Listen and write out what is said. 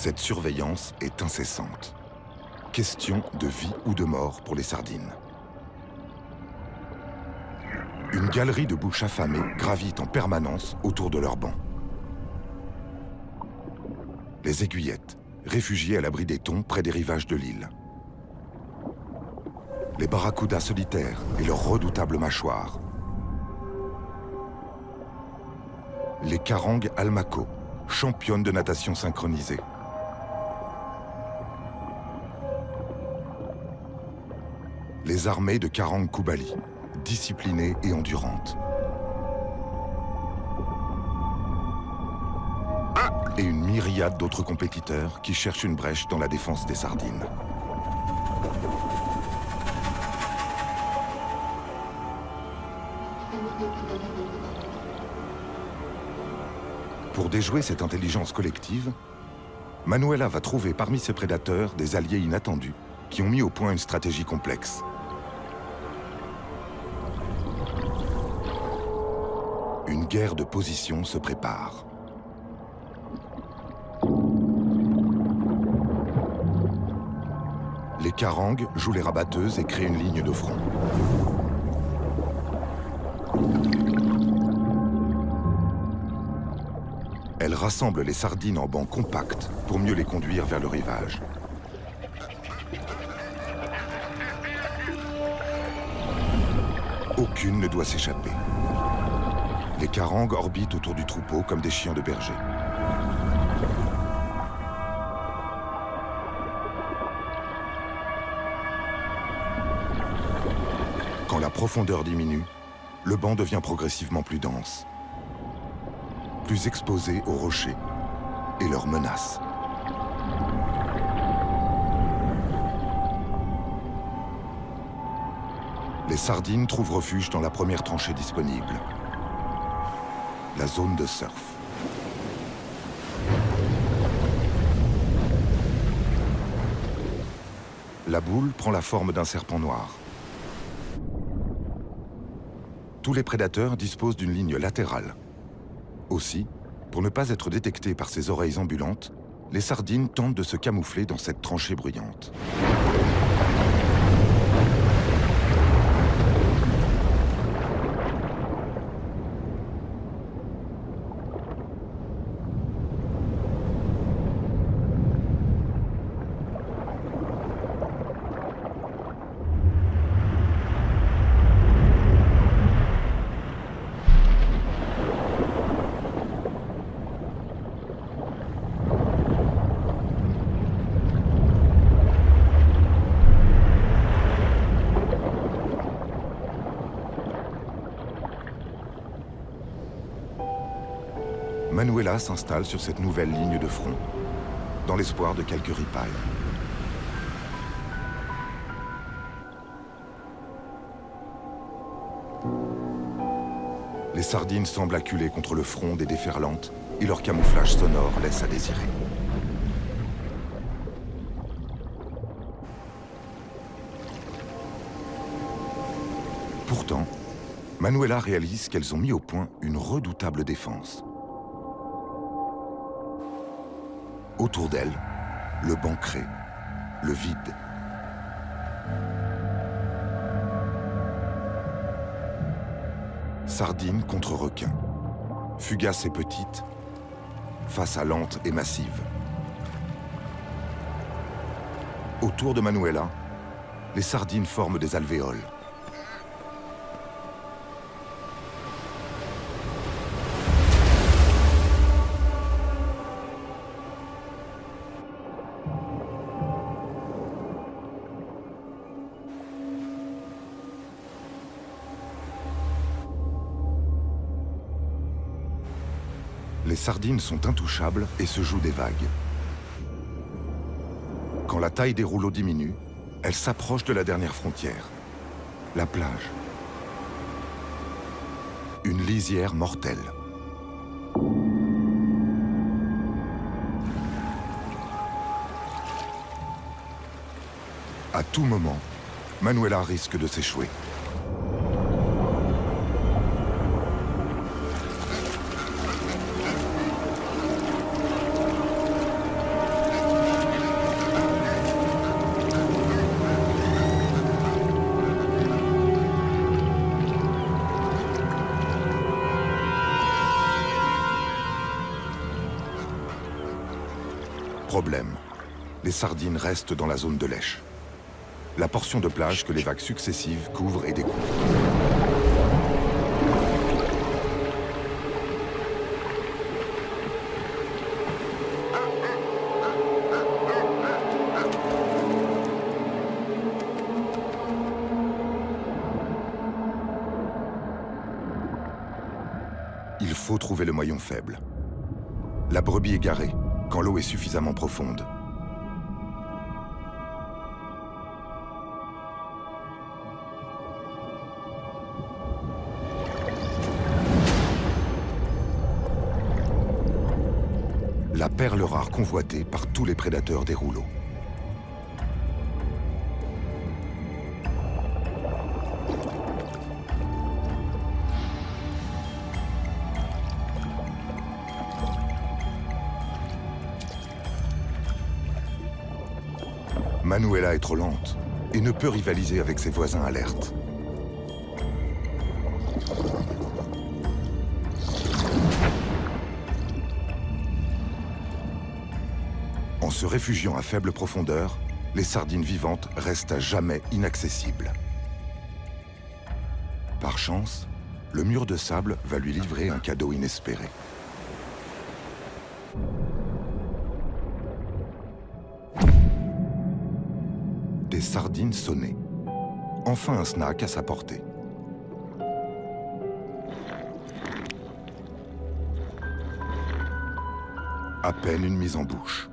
Cette surveillance est incessante. Question de vie ou de mort pour les sardines. Une galerie de bouches affamées gravite en permanence autour de leur banc. Les aiguillettes, réfugiées à l'abri des thons près des rivages de l'île. Les barracudas solitaires et leurs redoutables mâchoires. Les carangues almaco, championnes de natation synchronisée. Les armées de carangues koubali, disciplinées et endurantes. Et une myriade d'autres compétiteurs qui cherchent une brèche dans la défense des sardines. Pour déjouer cette intelligence collective, Manuela va trouver parmi ses prédateurs des alliés inattendus qui ont mis au point une stratégie complexe. Une guerre de position se prépare. Les carangues jouent les rabatteuses et créent une ligne de front. Elles rassemblent les sardines en bancs compacts pour mieux les conduire vers le rivage. Aucune ne doit s'échapper. Les carangues orbitent autour du troupeau comme des chiens de berger. Quand la profondeur diminue, le banc devient progressivement plus dense, plus exposé aux rochers et leurs menaces. Les sardines trouvent refuge dans la première tranchée disponible, la zone de surf. La boule prend la forme d'un serpent noir. Tous les prédateurs disposent d'une ligne latérale. Aussi, pour ne pas être détectés par ces oreilles ambulantes, les sardines tentent de se camoufler dans cette tranchée bruyante. Manuela s'installe sur cette nouvelle ligne de front, dans l'espoir de quelques ripailles. Les sardines semblent acculées contre le front des déferlantes et leur camouflage sonore laisse à désirer. Pourtant, Manuela réalise qu'elles ont mis au point une redoutable défense. Autour d'elle, le banc crée, le vide. Sardine contre requin, fugace et petite, face à lente et massive. Autour de Manuela, les sardines forment des alvéoles. Les sardines sont intouchables et se jouent des vagues. Quand la taille des rouleaux diminue, elles s'approchent de la dernière frontière, la plage. Une lisière mortelle. À tout moment, Manuela risque de s'échouer. Problème, les sardines restent dans la zone de lèche. La portion de plage que les vagues successives couvrent et découvrent. Il faut trouver le maillon faible. La brebis est garée quand l'eau est suffisamment profonde. La perle rare convoitée par tous les prédateurs des rouleaux. Manuela est trop lente et ne peut rivaliser avec ses voisins alertes. En se réfugiant à faible profondeur, les sardines vivantes restent à jamais inaccessibles. Par chance, le mur de sable va lui livrer un cadeau inespéré. Des sardines sonnées. Enfin un snack à sa portée. À peine une mise en bouche.